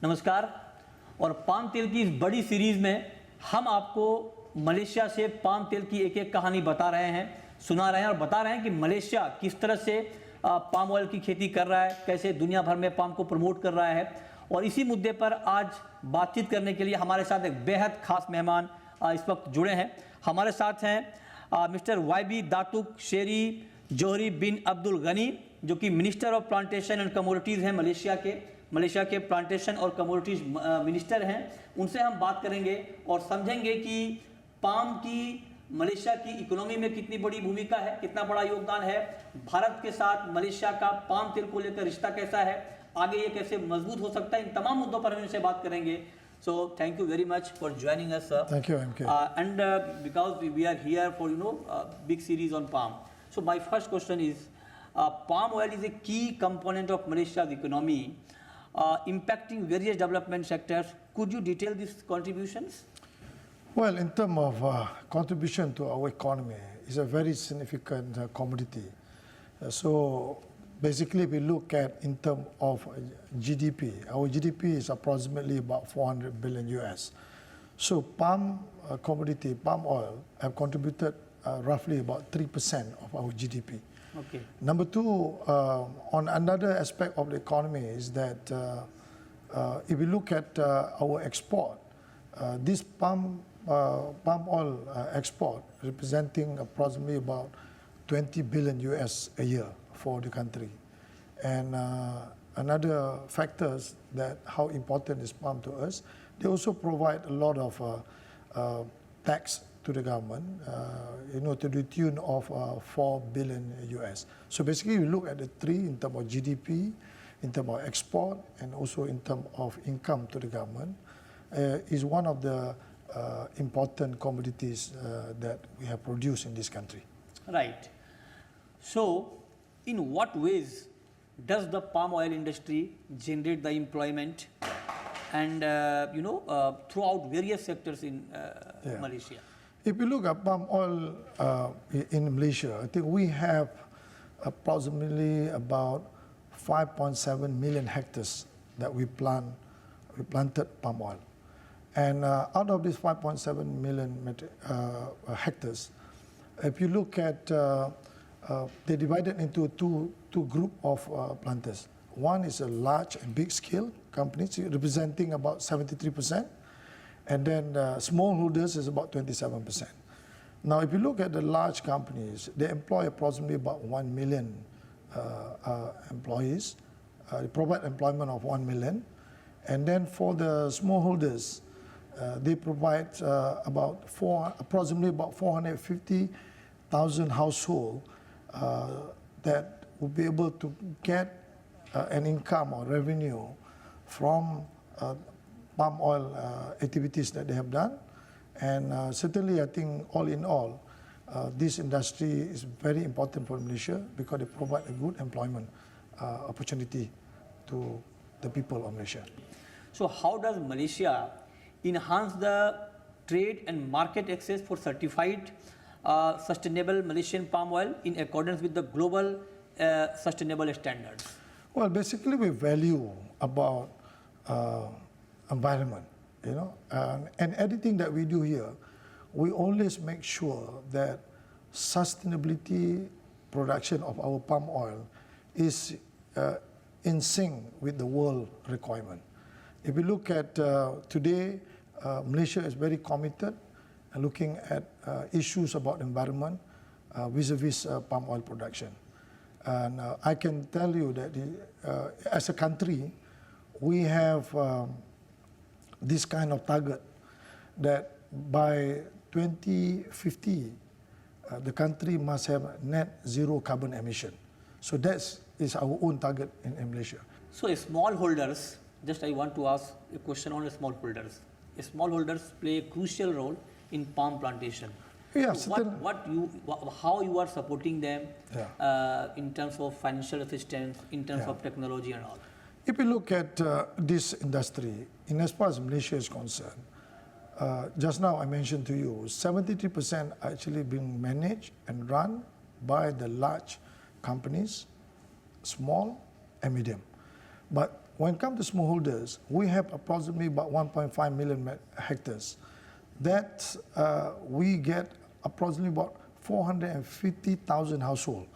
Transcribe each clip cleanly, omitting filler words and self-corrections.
नमस्कार। और पाम तेल की इस बड़ी सीरीज़ में हम आपको मलेशिया से पाम तेल की एक एक कहानी बता रहे हैं, सुना रहे हैं और बता रहे हैं कि मलेशिया किस तरह से पाम ऑयल की खेती कर रहा है, कैसे दुनिया भर में पाम को प्रमोट कर रहा है। और इसी मुद्दे पर आज बातचीत करने के लिए हमारे साथ एक बेहद खास मेहमान इस वक्त जुड़े हैं। हमारे साथ हैं मिस्टर YB दातुक शेरी जोहरी बिन अब्दुल गनी, जो कि minister of plantation and commodities हैं मलेशिया के प्लांटेशन और कमोडिटीज मिनिस्टर हैं। उनसे हम बात करेंगे और समझेंगे कि पाम की मलेशिया की इकोनॉमी में कितनी बड़ी भूमिका है, कितना बड़ा योगदान है, भारत के साथ मलेशिया का पाम तेल को लेकर रिश्ता कैसा है, आगे ये कैसे मजबूत हो सकता है। इन तमाम मुद्दों पर हम इनसे बात करेंगे। So thank you very much for joining us, sir. Thank you, MK. And because we are here for big series on palm. So my first question is, palm oil is a key component of Malaysia's economy, impacting various development sectors. Could you detail these contributions? Well, in terms of contribution to our economy, it's a very significant commodity. So basically, we look at in terms of GDP. Our GDP is approximately about 400 billion US. So palm commodity, palm oil, have contributed roughly about 3% of our GDP. Okay. Number two, on another aspect of the economy is that if we look at our export, this palm oil export representing approximately about 20 billion US a year for the country. And another factors that how important is palm to us, they also provide a lot of tax to the government, to the tune of 4 billion US. So basically we look at the three in terms of GDP, in terms of export, and also in terms of income to the government, is one of the important commodities that we have produced in this country. Right. So, in what ways does the palm oil industry generate the employment and throughout various sectors in Malaysia? If you look at palm oil in Malaysia, I think we have approximately about 5.7 million hectares that we planted palm oil. And out of these 5.7 million hectares, if you look at, they divided into two group of planters. One is a large and big scale companies representing about 73%, and then smallholders is about 27%. Now, if you look at the large companies, they employ approximately about 1 million employees. They provide employment of 1 million, and then for the smallholders, they provide approximately about 450,000 households that will be able to get an income or revenue from palm oil activities that they have done. And certainly I think all in all, this industry is very important for Malaysia because they provide a good employment opportunity to the people of Malaysia. So how does Malaysia enhance the trade and market access for certified sustainable Malaysian palm oil in accordance with the global sustainable standards? Well, basically we value about environment, and everything that we do here, we always make sure that sustainability production of our palm oil is in sync with the world requirement. If we look at today, Malaysia is very committed looking at issues about environment vis-a-vis palm oil production. And I can tell you that as a country, we have this kind of target that by 2050, the country must have net zero carbon emission. So that is our own target in Malaysia. So smallholders, just I want to ask a question on smallholders. Smallholders play a crucial role in palm plantation. Yeah, so how you are supporting them in terms of financial assistance, in terms of technology and all? If you look at this industry, in as far as Malaysia is concerned, just now I mentioned to you, 73% actually being managed and run by the large companies, small and medium. But when it comes to smallholders, we have approximately about 1.5 million hectares. That we get approximately about 450,000 households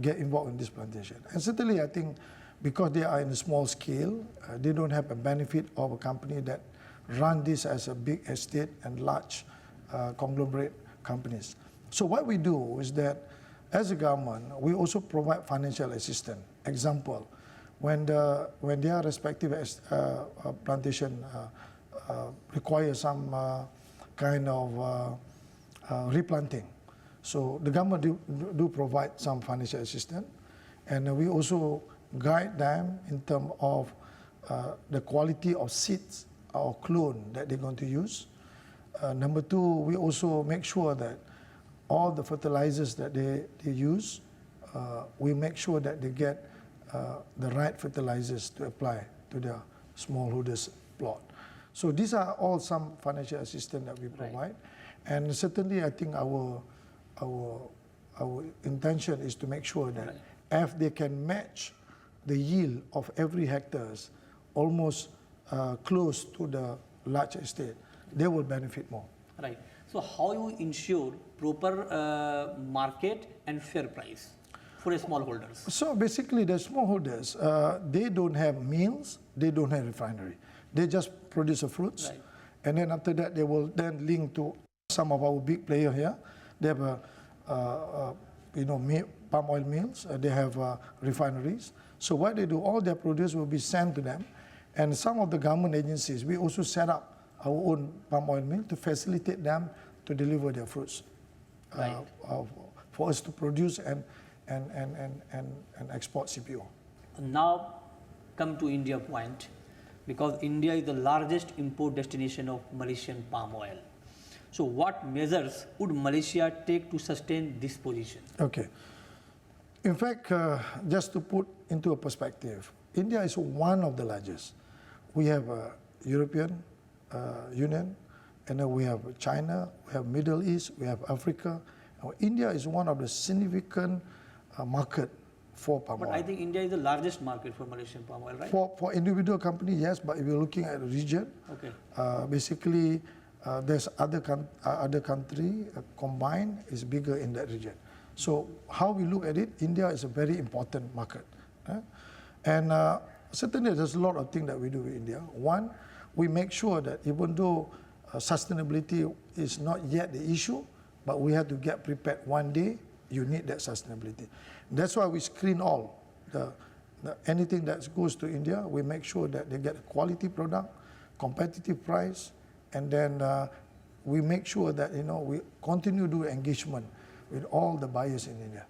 get involved in this plantation. And certainly, I think because they are in a small scale, they don't have a benefit of a company that run this as a big estate and large conglomerate companies. So what we do is that as a government, we also provide financial assistance. Example, when their respective plantation require some kind of replanting, so the government do provide some financial assistance, and we also guide them in terms of the quality of seeds or clone that they're going to use. Number two, we also make sure that all the fertilizers that they use, we make sure that they get the right fertilizers to apply to their smallholders plot. So these are all some financial assistance that we provide. Right. And certainly I think our intention is to make sure that if they can match the yield of every hectares almost close to the large estate, they will benefit more. Right. So how you ensure proper market and fair price for the smallholders? So basically the smallholders, they don't have mills, they don't have refinery. They just produce the fruits. Right. And then after that they will then link to some of our big players here. They have palm oil mills, they have refineries. So what they do, all their produce will be sent to them. And some of the government agencies, we also set up our own palm oil mill to facilitate them to deliver their fruits. Right. For us to produce and export CPO. Now come to India point, because India is the largest import destination of Malaysian palm oil. So what measures would Malaysia take to sustain this position? Okay. In fact, just to put into a perspective, India is one of the largest. We have European Union, and then we have China, we have Middle East, we have Africa. India is one of the significant market for palm oil. But I think India is the largest market for Malaysian palm oil, right? For individual company, yes, but if you're looking at the region, basically there's other country combined is bigger in that region. So how we look at it, India is a very important market. And certainly there's a lot of things that we do in India. One, we make sure that even though sustainability is not yet the issue, but we have to get prepared. One day you need that sustainability. That's why we screen all anything that goes to India. We make sure that they get a quality product, competitive price, and then we make sure that we continue to do engagement with all the buyers in India.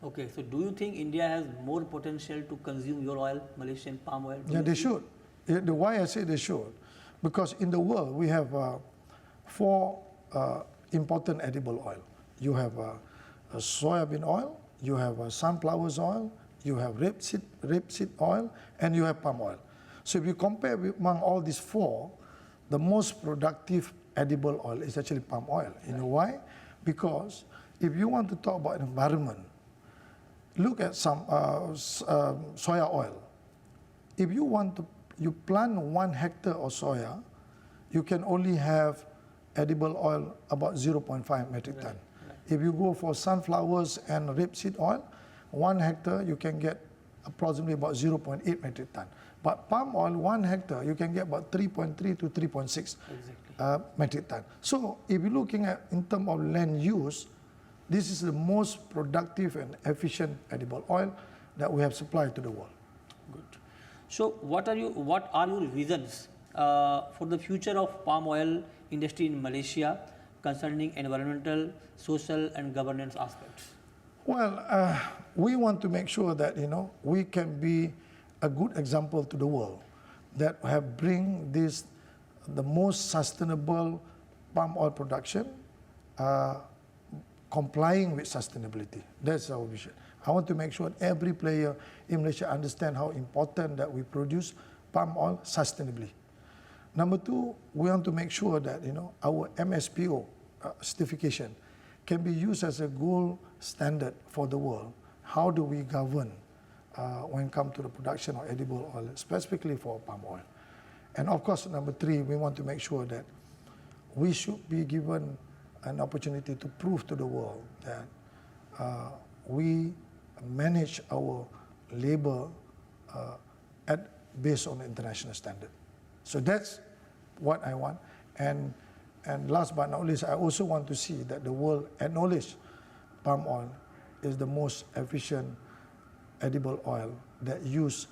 Okay, so do you think India has more potential to consume your oil, Malaysian palm oil? Yeah, they should. Why I say they should? Because in the world we have 4 important edible oil. You have soybean oil, you have sunflower oil, you have rapeseed oil, and you have palm oil. So if you compare among all these 4, the most productive edible oil is actually palm oil. You know why? Because if you want to talk about environment, look at some soya oil. If you plant 1 hectare of soya, you can only have edible oil about 0.5 metric ton. If you go for sunflowers and rapeseed oil, 1 hectare you can get approximately about 0.8 metric ton. But palm oil, 1 hectare, you can get about 3.3 to 3.6 metric ton. So if you're looking at in terms of land use, this is the most productive and efficient edible oil that we have supplied to the world. Good. So what are your visions for the future of palm oil industry in Malaysia concerning environmental, social and governance aspects? Well, we want to make sure that we can be a good example to the world that have bring the most sustainable palm oil production, complying with sustainability. That's our vision. I want to make sure every player in Malaysia understand how important that we produce palm oil sustainably. Number 2, we want to make sure that our MSPO certification can be used as a gold standard for the world. How do we govern when it comes to the production of edible oil, specifically for palm oil. And of course, number three, we want to make sure that we should be given an opportunity to prove to the world that we manage our labor based on the international standard. So that's what I want. And last but not least, I also want to see that the world acknowledge palm oil is the most efficient edible oil that use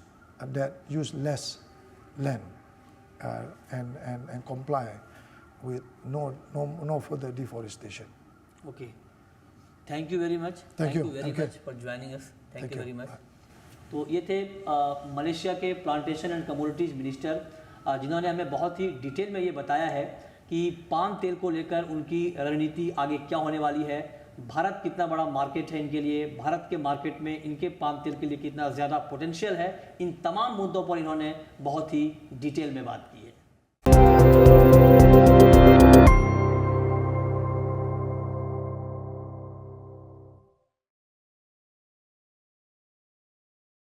less land and comply with no further deforestation. Okay. Thank you very much. Thank you very much for joining us. Thank you very much. तो ये थे Malaysia के plantation and commodities minister, जिन्होंने हमें बहुत ही detail में ये बताया है कि पाम तेल को लेकर उनकी रणनीति आगे क्या होने वाली है, भारत कितना बड़ा मार्केट है इनके लिए, भारत के मार्केट में इनके पाम तेल के लिए कितना ज़्यादा पोटेंशियल है। इन तमाम मुद्दों पर इन्होंने बहुत ही डिटेल में बात की है।